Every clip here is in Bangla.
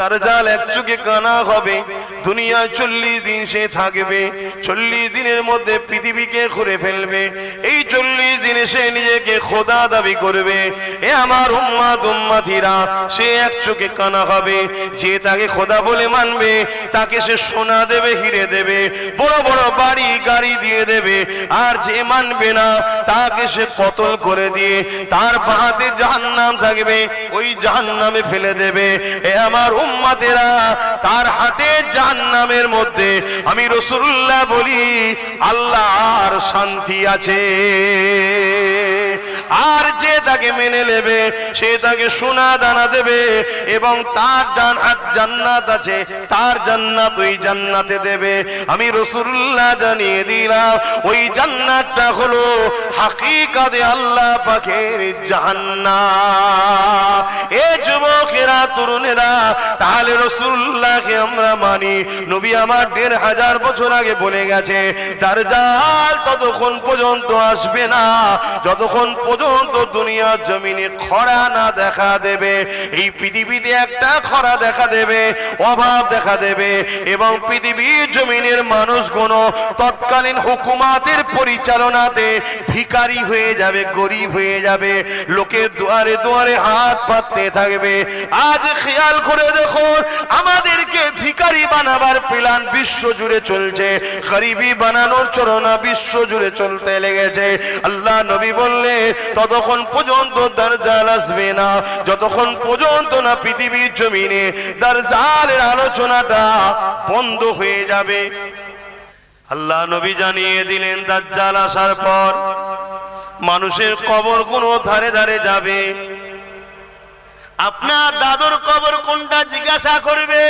দাজ্জাল এক চোখে কানা হবে, দুনিয়া 40 দিন সে থাকবে, 40 দিনের মধ্যে পৃথিবীকে ঘুরে ফেলবে। এই 40 দিনে সে নিজেকে খোদা দাবি করবে। এ আমার উম্মত উম্মতিরা, সে এক চোখে কানা হবে। যে তাকে খোদা বলে মানবে তাকে সে সোনা দেবে, হিরে দেবে, বড় বড় বাড়ি গাড়ি দিয়ে দেবে। আর যে মানবে না তাকে সে কতল করে দিয়ে তার হাতে জাহান্নাম থাকবে, ওই জাহান্নামে ফেলে দেবে। এ আমার উম্মতেরা, তার হাতে জাহান্নামের মধ্যে আমি রাসূলুল্লাহ বলি আল্লাহর শান্তি আছে। আর যে তাকে মেনে নেবে সে তাকে সোনা দানা দেবে এবং তার ডান হাত জান্নাত আছে, তার জান্নাত ওই জান্নাতে দেবে। আমি রাসূলুল্লাহ জানিয়ে দিলাম ওই জান্নাতটা হলো হাকিকাতে আল্লাহ পাকের জান্নাত। এ যুবকেরা, তরুণেরা, তাহলে রাসূলুল্লাহকে আমরা মানি। নবী আমার 1500 বছর আগে বলে গেছে দাজ্জাল ততক্ষণ পর্যন্ত আসবে না যতক্ষণ পর্যন্ত দুনিয়া জমিনে খরা না দেখা দেবে। এই পৃথিবীতে একটা খরা দেখা দেবে, অভাব দেখা দেবে এবং পৃথিবীর জমিনের মানুষগুলো তৎকালীন হুকুমাতের পরিচালনাতে ভিখারি হয়ে যাবে, গরিব হয়ে যাবে, লোকের দুয়ারে দুয়ারে হাত পাততে থাকবে। আজ খেয়াল করে দেখো, আমাদেরকে ভিখারি বানাবার প্ল্যান বিশ্ব জুড়ে চলছে, গরিবি বানানোর চরণা বিশ্ব জুড়ে চলতে লেগেছে। আল্লাহ নবী বললে ততক্ষণ পর্যন্ত দাজ্জাল আসবে না যতক্ষণ পর্যন্ত না পৃথিবীর জমিনে দাজ্জালের আলোচনাটা বন্ধ হয়ে যাবে। আল্লাহ নবী জানিয়ে দিলেন দাজ্জাল আসার পর মানুষের কবর কোন ধারে ধারে যাবে। আপনার দাদুর কবর কোনটা জিজ্ঞাসা করবে,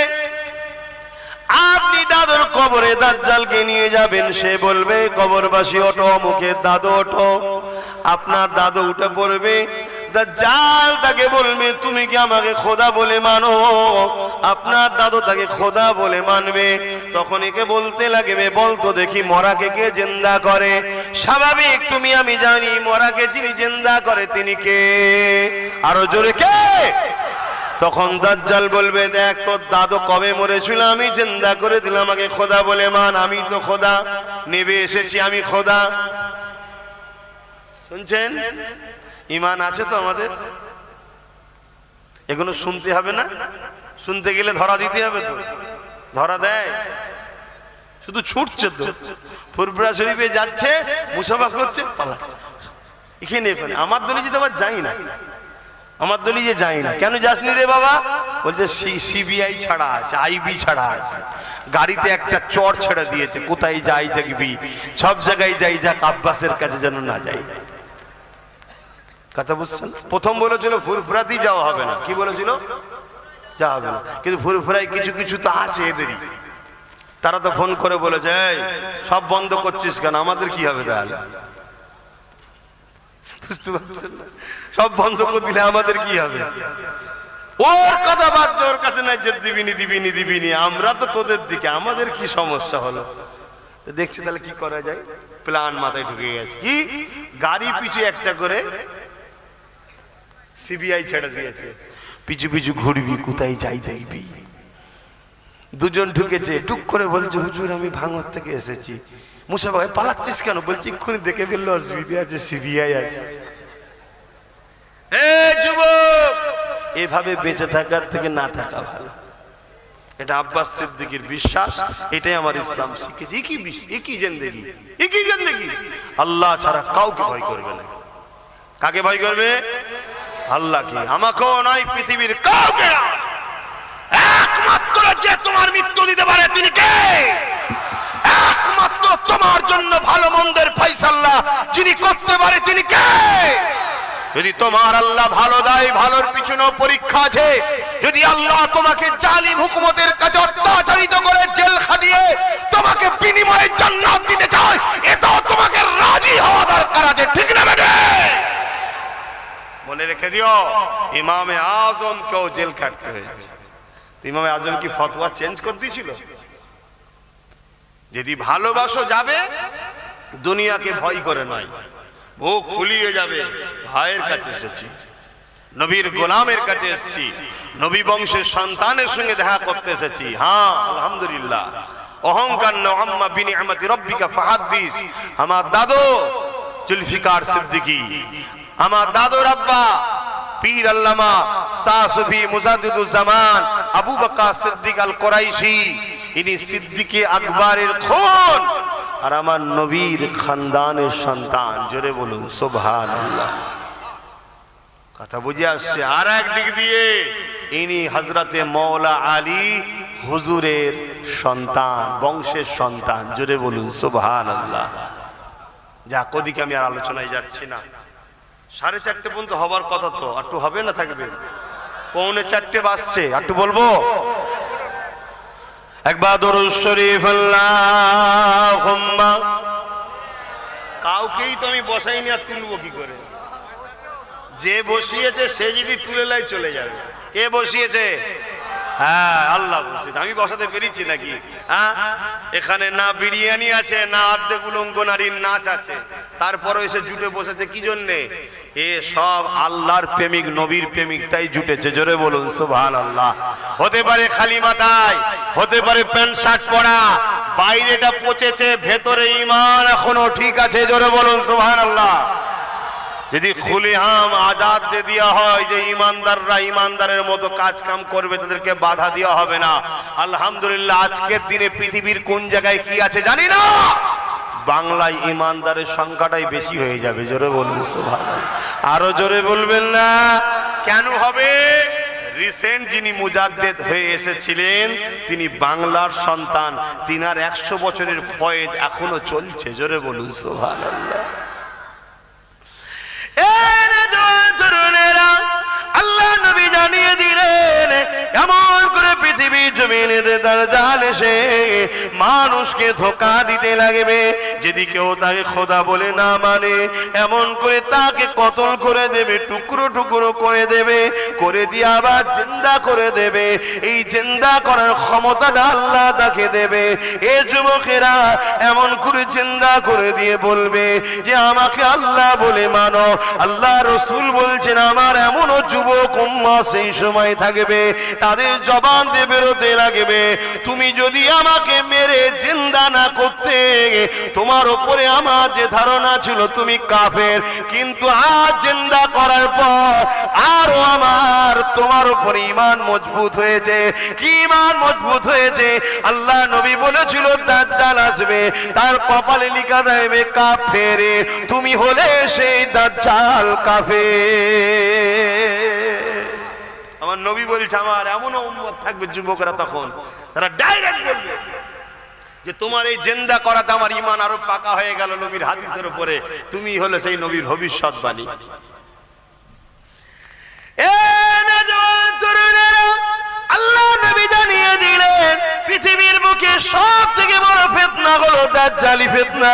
আপনি দাদুর কবরে দাজ্জালকে নিয়ে যাবেন, সে বলবে কবরবাসী ওঠো, মুখে দাদু ওঠো। আপনার দাদু উঠে পড়বে, দাজ্জাল তাকে বলবে তুমি কি আমাকে খোদা বলে মানো? আপনার দাদু তাকে খোদা বলে মানবে। তখন একে বলতে লাগবে বলতো দেখি মরাকে কে জিন্দা করে? স্বাভাবিক তুমি আমি জানি মরাকে যিনি জিন্দা করে তিনি কে? আরো জোরে কে? তখন দাজ্জাল বলবে দেখ তোর দাদু কবে মরেছিল আমি জিন্দা করে দিলাম, আমাকে খোদা বলে মান, আমি তো খোদা, নেবে এসেছি আমি খোদা। শুনছেন? ঈমান আছে তো আমাদের? এগুলো শুনতে হবে না? শুনতে গেলে ধরা দিতে হবে তো? ধরা দেয়? শুধু ছুটছে তো, ফুরফুরা শরীফে যাচ্ছে, মুসাফা করছে, পালাচ্ছে এখানে এখানে। আমার দলে যেতে আবার যাই না, আমার দলে যে যাই না। কেন যাসনি রে বাবা? বলছে সিবিআই ছাড়া আছে, আইবি ছাড়া আছে, গাড়িতে একটা চর ছেড়ে দিয়েছে, কোথায় যাই দেখবি, সব জায়গায় যাই, যাক আব্বাসের কাছে যেন না যাই। কথা বুঝছেন? প্রথম বলেছিল ফুরফুরাতেই যাওয়া হবে না, কি বলেছিল? যাওয়া হবে না, কিন্তু ফুরফুরায় কিছু কিছু তো আছে এদেরই, তারা তো ফোন করে বলেছে এই সব বন্ধ করছিস কেন, আমাদের কি হবে তাহলে? বুঝতে পারছেন না? সব বন্ধ করে দিলে আমাদের কি হবে? ওর কথা বাদ দে, ওর কাছে নাই যে দিবিনি দিবিনি দিবিনি, আমরা তো তোদের দিকে, আমাদের কি সমস্যা হলো? দেখছি তাহলে কি করা যায়, প্ল্যান মাথায় ঢুকে গেছে। কি গাড়ি পিছু একটা করে সিবিআই ছেড়ে দিয়েছে, পিছু পিছু ঘুরবি, কোথায় যাই দেখবি। দুজন ঢুকেছে, টুক করে বলছে হুজুর আমি ভাঙর থেকে এসেছি। মুসা ভাই পালাচ্ছিস কেন? বলছি এক্ষুনি দেখে ফেললো অসুবিধা আছে, সিবিআই আছে। যুবক, এভাবে বেঁচে থাকার থেকে না থাকা ভালো। এটা আব্বাস সিদ্দিকীর বিশ্বাস, এটাই আমার ইসলাম শিখেছে। একই জিন্দেগি, একই জিন্দেগি, আল্লাহ ছাড়া কাউকে ভয় করবে না। কাকে ভয় করবে? আল্লাহকে। আমাকেও নয়, পৃথিবীর কাউকে না। একমাত্র যে তোমার মৃত্যু দিতে পারে তিনি কে? একমাত্র তোমার জন্য ভালো মন্দের ফয়সালা যিনি করতে পারে তিনি কে? যদি তোমার আল্লাহ ভালো দেয়, ভালোর পিছনেও পরীক্ষা আছে। যদি আল্লাহ তোমাকে জালিম হুকুমতের কাছে অত্যাচারিত করে জেল খাটিয়ে তোমাকে বিনিময়ে জান্নাত দিতে চায়, এটাও তোমাকে রাজি হওয়া দরকার আছে, ঠিক না বেটা? মনে রেখে দিও, ইমামে আজম কেও জেল খাটতে হয়েছে। ইমামে আজম কি ফতোয়া চেঞ্জ করে দিয়েছিল? যদি ভালোবাসো যাবে, দুনিয়াকে ভয় করে নয়, বুক ফুলিয়ে যাবে, ভাইয়ের কাছে এসেছি। নবীর গোলামের কাছে এসেছি, নবী বংশের সন্তানের সঙ্গে দেখা করতে এসেছি। হ্যাঁ আলহামদুলিল্লাহ, অহংকার না, আম্মা বিনিআমাতি রাব্বিকা ফাহাদ্দিস। আমার দাদু জুলফিকার সিদ্দিকী, আমার দাদুর আব্বা পীর আল্লামা শাহ সুফি মুজাদ্দিদুজ্জামান আবু বকর সিদ্দিক আল কুরাইশি, ইনি সিদ্দিকে আকবরের খুন আর আমার নবীর খানদানের সন্তান। জোরে বলুন সুবহানাল্লাহ। কথা বুঝে আসছে? আর একদিক দিয়ে ইনি হযরতে মওলা আলী হুজুরের সন্তান, বংশের সন্তান। জোরে বলুন সুবহানাল্লাহ। যা কদিকে আমি আর আলোচনায় যাচ্ছি না, 4:30 পর্যন্ত হবার কথা, তো একটু হবে না থাকবে? 3:45 বাজছে, একটু বলবো একবার দরুদ শরীফ আল্লাহুম্মা। কাউকেই তো আমি বসাইনি, আর তুলবো কি করে? যে বসিয়েছে সে যদি তুলে লাই চলে যাবে। কে বসিয়েছে? হ্যাঁ আল্লাহ বসিয়েছে, আমি বসাতে পেরেছি নাকি? হ্যাঁ, এখানে না বিরিয়ানি আছে, না অর্ধেক উলঙ্গ নারীর নাচ আছে, তারপরে এসে জুটে বসেছে কি জন্যে? এ সব আল্লাহর প্রেমিক, নবীর প্রেমিক, তাই জুটেছে। জোরে বলুন সুবহানাল্লাহ। হতে পারে খালি মাথায়, হতে পারে প্যান্ট শার্ট পরা, বাইরেটা পচেছে, ভেতরে ঈমান এখনো ঠিক আছে। জোরে বলুন সুবহানাল্লাহ। যদি খুলেআম আজাদ দিয়ে দেওয়া হয় যে ইমানদাররা ইমানদারের মতো কাজ কাম করবে, তাদেরকে বাধা দেওয়া হবে না। আলহামদুলিল্লাহ, আজকের দিনে পৃথিবীর কোন জায়গায় কি আছে জানি না, বাংলায় ইমানদারের সংখ্যাটাই বেশি হয়ে যাবে। জোরে বলুন সুবহানাল্লাহ। আরো জোরে বলবেন না? কেন হবে? রিসেন্ট যিনি মুজাদ্দেদ হয়ে এসেছিলেন তিনি বাংলার সন্তান, তিনার 100 বছরের ফয়েজ এখনো চলছে। জোরে বলুন সুবহানাল্লাহ। আল্লাহ নবী জানিয়ে দিলেন এমন করে পৃথিবীর জমিনে দাজ্জাল এসে মানুষকে ধোঁকা দিতে লাগবে। যদি কেউ তাকে খোদা বলে না মানে, এমন করে তাকে কতল করে দেবে, টুকরো টুকরো করে দেবে, করে দিয়ে আবার জিন্দা করে দেবে। এই জিন্দা করার ক্ষমতাটা আল্লাহ তাকে দেবে। এ যুবকেরা এমন করে জিন্দা করে দিয়ে বলবে যে আমাকে আল্লাহ বলে মানো। আল্লাহ রসুল বলছেন আমার এমনও যুবক উম্মাহ সেই সময় থাকবে, তাদের জবান দিয়ে বেরোতে লাগবে, তুমি যদি আমাকে মেরে জিন্দা না করতে, তোমার উপরে আমার যে ধারণা ছিল তুমি কাফের, কিন্তু আজ জিন্দা করার পর আরো আমার তোমার উপর ঈমান মজবুত হয়েছে। কি ঈমান মজবুত হয়েছে? আল্লাহ নবী বলেছিল দাজ্জাল আসবে, তার কপালে লিখা থাকবে কাফের, তুমি হলে সেই দাজ্জাল কাফের। আমার নবী বলছে আমার এমন উম্মত থাকবে যুবকরা, তখন তারা ডাইরেক্ট বলবে যে তোমার এই জিন্দা করাতে আমার ঈমান আরো পাকা হয়ে গেল নবীর হাদিসের উপরে, তুমি হলে সেই নবীর ভবিষ্যৎবাণী। আল্লাহ নবী জানিয়ে দিলেন পৃথিবীর বুকে সব থেকে বড় ফিতনা হলো দাজ্জালি ফিতনা।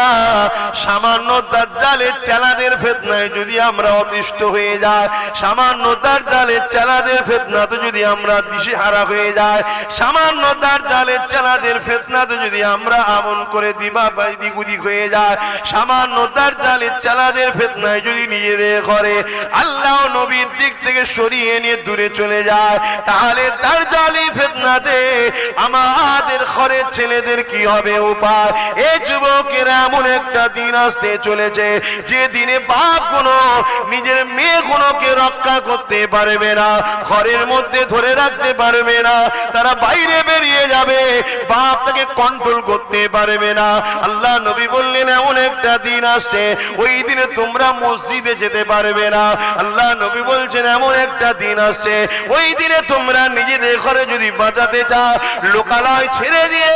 সামান্য দাজ্জালের চেলাদের ফিতনায় যদি আমরা অতিষ্ঠ হয়ে যাই, সামান্য দাজ্জালের চেলাদের ফিতনাতে যদি আমরা দিশেহারা হয়ে যাই, সামান্য দাজ্জালের চেলাদের ফিতনাতে যদি আমরা আমন করে দিবা বাইদি গুদি হয়ে যায়, সামান্য দাজ্জালের চেলাদের ফিতনায় যদি নিজেদের করে আল্লাহ নবীর দিক থেকে সরিয়ে নিয়ে দূরে চলে যায়, তাহলে দাজ্জালি ফিতনাতে আমাদের ঘরের ছেলেদের কি হবে উপায়? এই যুবকেরা এমন একটা দিন আসতে চলেছে যে দিনে বাপ গুলো নিজের মেয়ে গুলোকে রক্ষা করতে পারবে না, ঘরের মধ্যে ধরে রাখতে পারবে না, তারা বাইরে বেরিয়ে যাবে, বাপ তাকে কন্ট্রোল করতে পারবে না। আল্লাহ নবী বললেন এমন একটা দিন আসছে ওই দিনে তোমরা মসজিদে যেতে পারবে না। আল্লাহ নবী বলছেন এমন একটা দিন আসছে ওই দিনে তোমরা নিজেদের ঘরে যদি বাঁচাতে চাও, লোকালয় ছেড়ে দিয়ে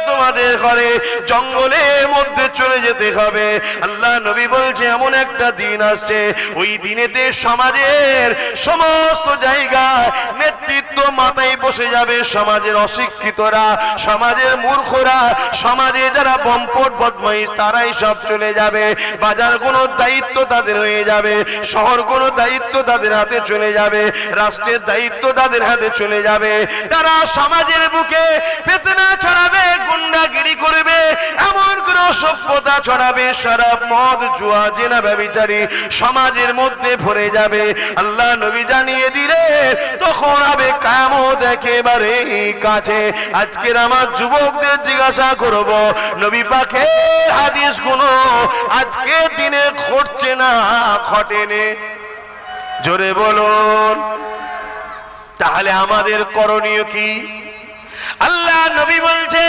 তোমাদের ঘরে জঙ্গলের মধ্যে চলে যেতে হবে। আল্লাহ নবী বলছে এমন একটা দিন আসছে ওই দিনেতে সমাজের সমস্ত জায়গায় নেতৃত্ব মাথায় বসে যাবে সমাজের অশিক্ষিতরা, সমাজের মূর্খরা, সমাজে যারা বম্পট বদমাইশ তারাই সব চলে যাবে। বাজার কোনো দায়িত্ব তাদের হয়ে যাবে, শহর কোনো দায়িত্ব তাদের হাতে চলে যাবে, রাষ্ট্রের দায়িত্ব তাদের হাতে চলে যাবে। তারা সমাজের বুকে ফিতনা ছড়াবে, গুন্ডাগিরি করবে, এমন কোনো সভ্যতা ছড়াবে, সারা মদ জুয়া জেনা ব্যভিচারী সমাজের মধ্যে ভরে যাবে। আল্লাহ নবী জানিয়ে দিলেন তখন হবে কিয়ামত একেবারে কাছে। আজকের আমার যুবকদের জিজ্ঞাসা করব, নবী পাকের হাদিসগুলো আজকের দিনে ঘটছে না ঘটেনি? জোরে বলুন। তাহলে আমাদের করণীয় কি? আল্লাহ নবী বলছে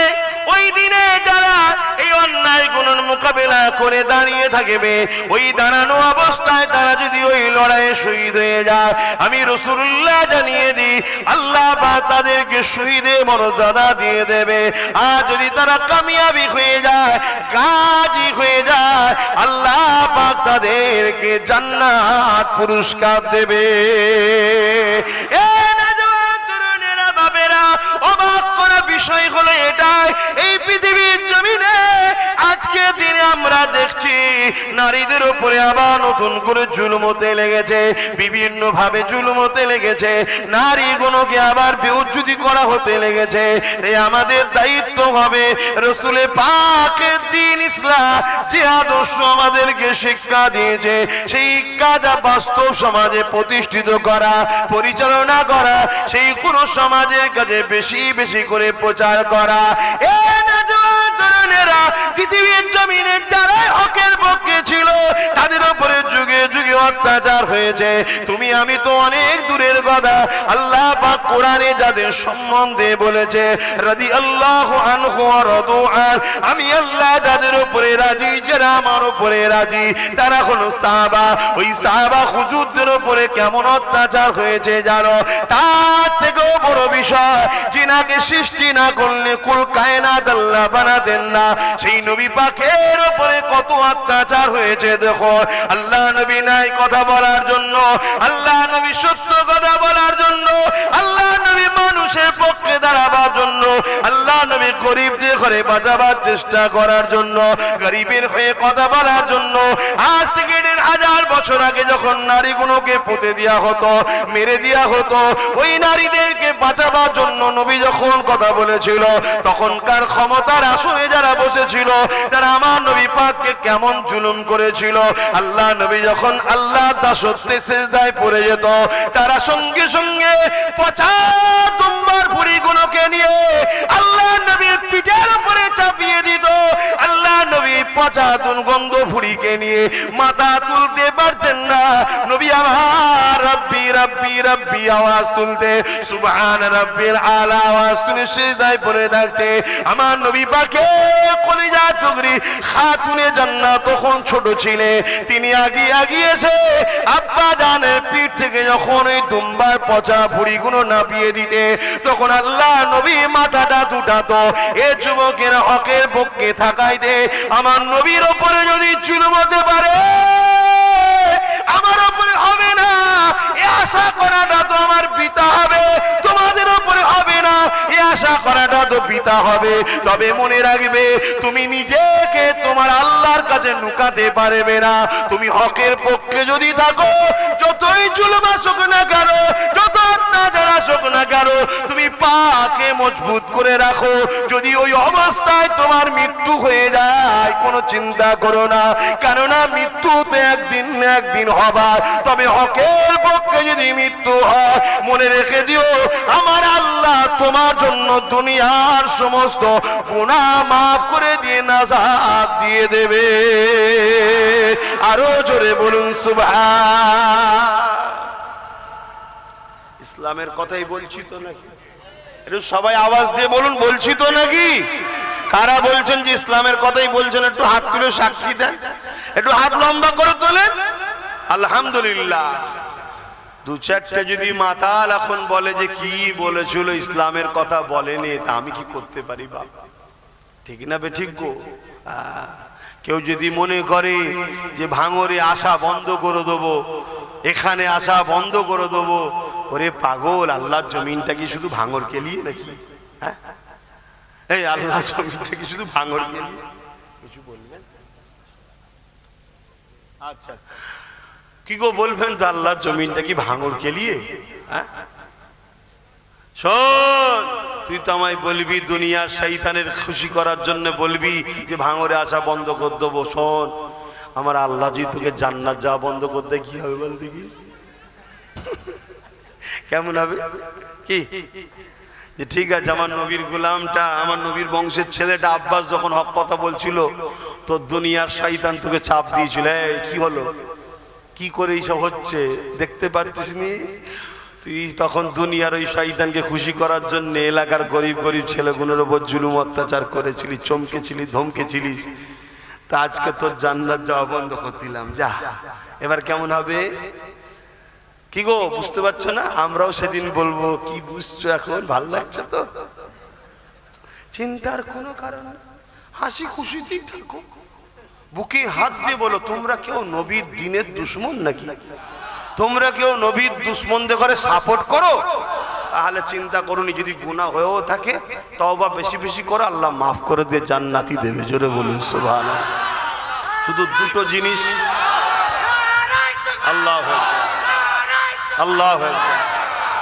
ওই দিনে যারা এই অন্যায় গুলোর মোকাবেলা করে দাঁড়িয়ে থাকবে, ওই দাঁড়ানো অবস্থায় তারা যদি ওই লড়াইয়ে শহীদ হয়ে যায়, আমি রাসূলুল্লাহ জানিয়ে দিই আল্লাহ পাক তাদেরকে শহীদের মর্যাদা দিয়ে দেবে। আর যদি তারা কামিয়াবি হয়ে যায়, গাজী হয়ে যায়, আল্লাহ পাক তাদেরকে জান্নাত পুরস্কার দেবে। অবাক করা বিষয় হলো এটাই, এই পৃথিবীর জমিনে আজকে দিনে আমরা দেখছি নারীদের উপরে আবার নতুন করে জুলুম হতে লেগেছে, বিভিন্ন ভাবে জুলুম হতে লেগেছে, নারীগুলোকে আবার বেউজ্জতি করা হতে লেগেছে। এই আমাদের দায়িত্ব হবে রাসূলে পাকের দ্বীন ইসলাম যে আদর্শ আমাদেরকে শিক্ষা দিয়েছে, সেই শিক্ষাটা বাস্তব সমাজে প্রতিষ্ঠিত করা, পরিচালনা করা, সেই কোন সমাজের কাছে বেশি বেশি করে প্রচার করা। পৃথিবীর জমিনে যারা হকের পক্ষে ছিল তাদের উপরে যুগে যুগে অত্যাচার হয়েছে। তুমি আমি তো অনেক দূরের কথা, আল্লাহ পাক কোরআনে যাদের সম্বন্ধে বলেছে রাদিয়াল্লাহু আনহু ওয়া রাদু আন, আমি আল্লাহ যাদের উপরে রাজি, যারা আমার উপরে রাজি, তারা হলো সাহাবা। ওই সাহাবা হুজুরদের উপরে কেমন অত্যাচার হয়েছে জানো? তার থেকেও বড় বিষয়, জিনাকে সৃষ্টি না করলে কুল কায়নাত আল্লাহ বানাতেন না। সেই নবী পাকের উপরে কত অত্যাচার হয়েছে দেখো। আল্লাহ নবী নাই কথা বলার জন্য, আল্লাহ নবী সত্য কথা বলার জন্য, আল্লাহ নবী মানুষের পক্ষে দাঁড়াবার জন্য, আল্লাহ নবী গরিবদের ঘরে বাঁচাবার চেষ্টা করার জন্য, গরিবের হয়ে কথা বলার জন্য। আজ থেকে 1000 বছর আগে যখন নারীগুলোকে পুঁতে দেওয়া হতো, মেরে দেওয়া হতো, ওই নারীদেরকে বাঁচাবার জন্য নবী যখন কথা বলেছিল, তখনকার ক্ষমতার আসনে যারা বসেছিল তারা আমার নবী পাককে কেমন জুলুম করেছিল। আল্লাহ নবী যখন আল্লাহর দাসত্বে সিজদায় পড়ে যেত, তারা সঙ্গে সঙ্গে পচা দুম্বার ভুঁড়িগুলোকে নিয়ে আল্লাহ নবীর পিঠের উপরে চাপিয়ে দিত। আল্লাহ নবী পচা দুর্গন্ধ ভুঁড়িকে নিয়ে মাথা তুলতে পারতেন না। নবী আমার রব্বি রব্বি রব্বি আওয়াজ তুলতে, সুবহান রাব্বিল আলা আওয়াজ তুলে সিজদায় পড়ে থাকতে। আমার নবী পাকে কলিজা টুকরি খাতুনে জান্নাত তখন ছোট ছিলে, তিনি আগিয়ে এসে আব্বা জানের পিঠ থেকে যখন ওই দুম্বার পচা ভুঁড়িগুলো নাপিয়ে দিতে, তখন আল্লাহ নবী মাথাটা দুটাতো। এ যুবকেরা হকের পক্ষে থাকাইতে আমার নবীর উপরে যদি জুলুম হতে পারে, আমার উপরে হবে না এ আশা করাটা তো আমার পিতা হবে, তোমাদের উপরে হবে না এ আশা করাটা তো পিতা হবে। তবে মনে রাখবে, তুমি নিজেকে তোমার আল্লাহর কাছে লুকাতে পারবে না। তুমি হকের পক্ষে যদি থাকো, যতই জুলুম আসুক না কেন, যত অত্যাচার আসুক না কেন, তুমি পাকে মজবুত করে রাখো। যদি ওই অবস্থায় তোমার মৃত্যু হয়ে যায়, কোনো চিন্তা করো না, কেননা মৃত্যু তো একদিন না একদিন হবার। তবে হকের পক্ষে যদি মৃত্যু হয়, মনে রেখে দিও আমার আল্লাহ তোমার জন্য দুনিয়ার সমস্ত গুনাহ মাফ করে দিয়ে নাজাত দিয়ে দেবে। আরো জোরে বলুন সুবহান। ইসলামের কথাই বলছি তো নাকি? একটু সবাই আওয়াজ দিয়ে বলুন, বলছি তো নাকি? কারা বলছেন যে ইসলামের কথাই বলছেন একটু হাত তুলে সাক্ষী দেন, একটু হাত লম্বা করে তোলেন। আলহামদুলিল্লাহ। 2-4টা যদি মাতাল এখন বলে যে কি বলেছিল ইসলামের কথা বলেনি, তা আমি কি করতে পারি বাবা? ঠিক না বে ঠিক গো? কেউ যদি মনে করে যে ভাঙরে আসা বন্ধ করে দেবো, এখানে আসা বন্ধ করে দেবো, ওরে পাগল, আল্লাহর জমিনটা কি শুধু ভাঙর কেলিয়ে নাকি? হ্যাঁ, এই আল্লাহর জমিনটা কি শুধু ভাঙর কেলিয়ে? কিছু বলবেন? আচ্ছা, কি গো বলবেন তো, আল্লাহর জমিনটা কি ভাঙর কেলিয়ে? হ্যাঁ, শোন, তুই তো আমায় বলবি দুনিয়ার শয়তানের খুশি করার জন্য বলবি যে ভাঙরে আসা বন্ধ করে দেবো। শোন, আমার আল্লাহ যদি তোকে জান্নাত যাওয়া বন্ধ করতে কি হবে বল দেখি? কেমন হবে কি? যে ঠিক আছে, আমার নবীর গোলামটা, আমার নবীর বংশের ছেলেটা আব্বাস যখন হক কথা বলছিল, তো দুনিয়ার শয়তান তোকে চাপ দিয়েছিল, এই কি হলো, কি করে এইসব হচ্ছে দেখতে পাচ্ছিস নি? তুই তখন দুনিয়ার ওই শয়তানকে খুশি করার জন্য এলাকার গরিব গরিব ছেলেগুলোর উপর জুলুম অত্যাচার করেছিলি, চমকেছিলি, ধমকেছিলিস। তা আজকে তোর জান্নাত যাওয়া বন্ধ করে দিলাম, যা। এবার কেমন হবে কি গো, বুঝতে পারছো না? আমরাও সেদিন বলবো, কি বুঝছো এখন? ভাল লাগছে তো? চিন্তার কোনো কারণ, হাসি খুশিতেই থাকো, বুকে হাত দিয়ে বলো, তোমরা কেউ নবীর দ্বীনের দুশমন নাকি? তোমরা কেউ নবীর দুশমনদের করে সাপোর্ট করো? তাহলে চিন্তা করুনি, যদি গুনাহ হয়েও থাকে তওবা বেশি বেশি করো, আল্লাহ মাফ করে দিয়ে জান্নাতি দেবে। জোরে বলুন সুবহানাল্লাহ। শুধু দুটো জিনিস, আল্লাহ আল্লাহ,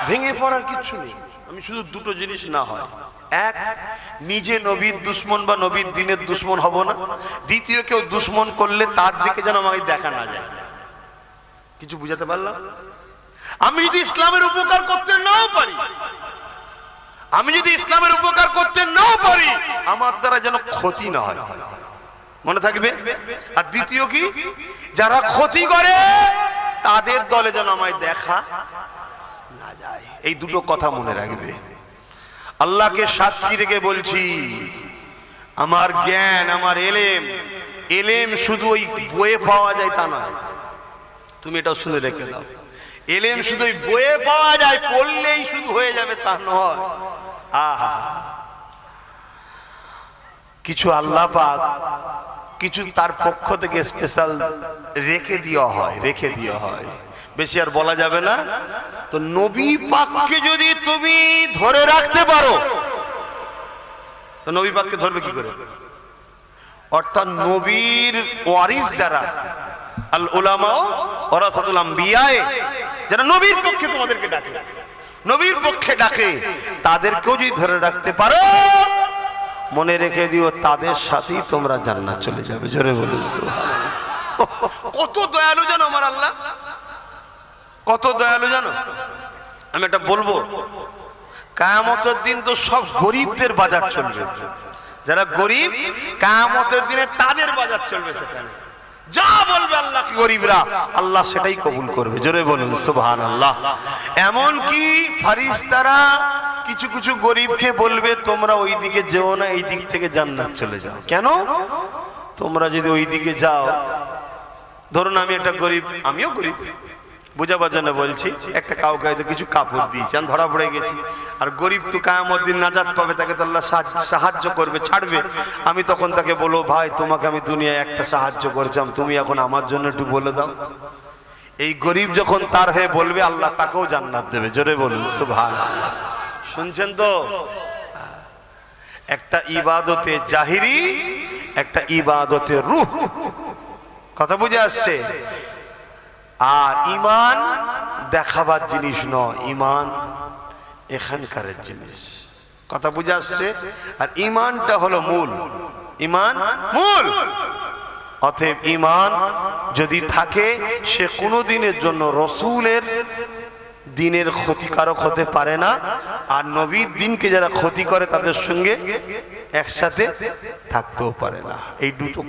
ভেঙে পড়ার কিছু নেই। আমি শুধু দুটো জিনিস না হয়, এক, নিজে নবীর দুশমন বা নবীর দ্বীনের দুশমন হব না। দ্বিতীয়, কেউ দুশমন করলে তার দিকে যেন আমাকে দেখা না যায়। কিছু বুঝাতে পারলাম? আমি যদি ইসলামের উপকার করতে নাও পারি, আমি যদি ইসলামের উপকার করতে নাও পারি, আমার দ্বারা যেন ক্ষতি না হয়, মনে থাকবে। আর দ্বিতীয় কি, যারা ক্ষতি করে তাদের দলে যেন আমায় দেখা না যায়। এই দুটো কথা মনে রাখবে। আল্লাহকে সাক্ষী রেখে বলছি, আমার জ্ঞান, আমার এলেম শুধু ওই বইয়ে পাওয়া যায় তা নয়। তুমি এটাও শুনে রেখে দাও, এলেম শুধু ওই বইয়ে পাওয়া যায়, পড়লেই শুধু হয়ে যাবে তা নয়। আহা, কিছু আল্লাহ পাক কিছু তার পক্ষ থেকে স্পেশাল রেখে দেওয়া হয়, বেশি আর বলা যাবে না। তো নবী পাককে যদি তুমি ধরে রাখতে পারো, তো নবী পাককে ধরবে কি করে? অর্থাৎ নবীর ওয়ারিস যারা, আল উলামা ওয়ারাসাতুল আম্বিয়া, যারা নবীর পক্ষে তোমাদেরকে ডাকে, নবীর পক্ষে ডাকে, তাদেরকেও যদি ধরে রাখতে পারো, মনে রেখে দিও, তাদের সাথেই তোমরা জান্নাত চলে যাবে। জোরে বলুন সুবহানাল্লাহ। কত দয়ালু জানো আমার আল্লাহ, কত দয়ালু জানো। আমি এটা বলবো, কিয়ামতের দিন তো সব গরিবদের বাজার চলবে। যারা গরিব, কিয়ামতের দিনে তাদের বাজার চলবে। সেখানে যা বলবে আল্লাহ কি গরিবরা, আল্লাহ সেটাই কবুল করবে। জোরে বলুন সুবহানাল্লাহ। এমন কি ফেরেশতারা কিছু কিছু গরিবকে বলবে, তোমরা ওই দিকে যেও না, এই দিক থেকে জান্নাত চলে যাও। কেন? তোমরা যদি ওই দিকে যাও, ধরুন আমি একটা গরিব, আমিও গরিব, বুঝাবার জন্য বলছি, একটা কাউকে হয়তো কিছু কাপড় দিয়েছি, আমি ধরা পড়ে গেছি, আর গরিব তো কিয়ামতের দিন নাজাত পাবে, তাকে তো আল্লাহ সাহায্য করবে, ছাড়বে। আমি তখন তাকে বলবো, ভাই তোমাকে আমি দুনিয়ায় একটা সাহায্য করেছিলাম, তুমি এখন আমার জন্য একটু বলে দাও। এই গরিব যখন তার হয়ে বলবে, আল্লাহ তাকেও জান্নাত দেবে। জোরে বলুন সুবহানাল্লাহ। শুনছেন তো? একটা ইবাদতে জাহিরি, একটা ইবাদতে রূহ, কথা বুঝে আসছে? আর ঈমান দেখাবার জিনিস নয়, ঈমান এখানকার জিনিস, কথা বুঝে আসছে? আর ঈমানটা হলো মূল, ঈমান মূল। অতএব ঈমান যদি থাকে, সে কোনো দিনের জন্য রসুলের দিনের ক্ষতিকারক হতে পারে না, আর নবীর দিনকে যারা ক্ষতি করে তাদের সঙ্গে একসাথে থাকতেও পারে না। এই দুটো